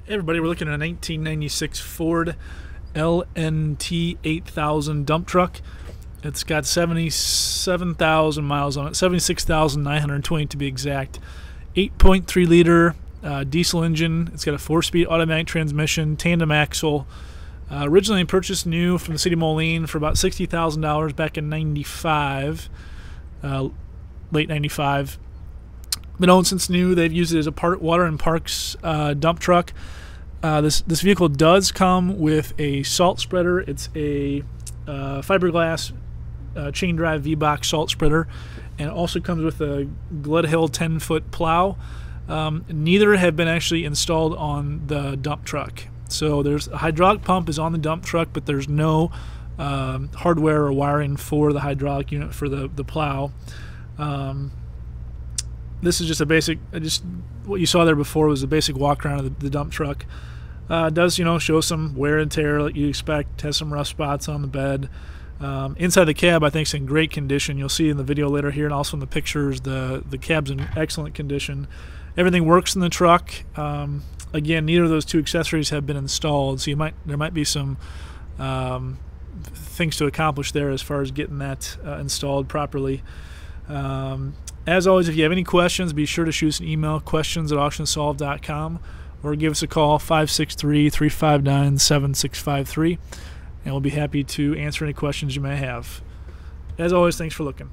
Hey everybody, we're looking at a 1996 Ford LNT8000 dump truck. It's got 77,000 miles on it, 76,920 to be exact. 8.3 liter diesel engine. It's got a 4-speed automatic transmission, tandem axle. Originally purchased new from the city of Moline for about $60,000 back in '95, late '95. Been owned since new. They've used it as a water and parks dump truck. This vehicle does come with a salt spreader. It's a fiberglass chain drive V-box salt spreader, and it also comes with a Gledhill 10-foot plow. Neither have been actually installed on the dump truck. So there's a hydraulic pump is on the dump truck, but there's no hardware or wiring for the hydraulic unit for the plow. This is just a basic, what you saw there before was a basic walk around of the dump truck. Does, show some wear and tear like you expect. Has some rough spots on the bed. Inside the cab, I think, is in great condition. You'll see in the video later here and also in the pictures, the cab's in excellent condition. Everything works in the truck. Again, neither of those two accessories have been installed, so there might be some things to accomplish there as far as getting that installed properly. As always, if you have any questions, be sure to shoot us an email, questions@auctionsolve.com, or give us a call, 563-359-7653, and we'll be happy to answer any questions you may have. As always, thanks for looking.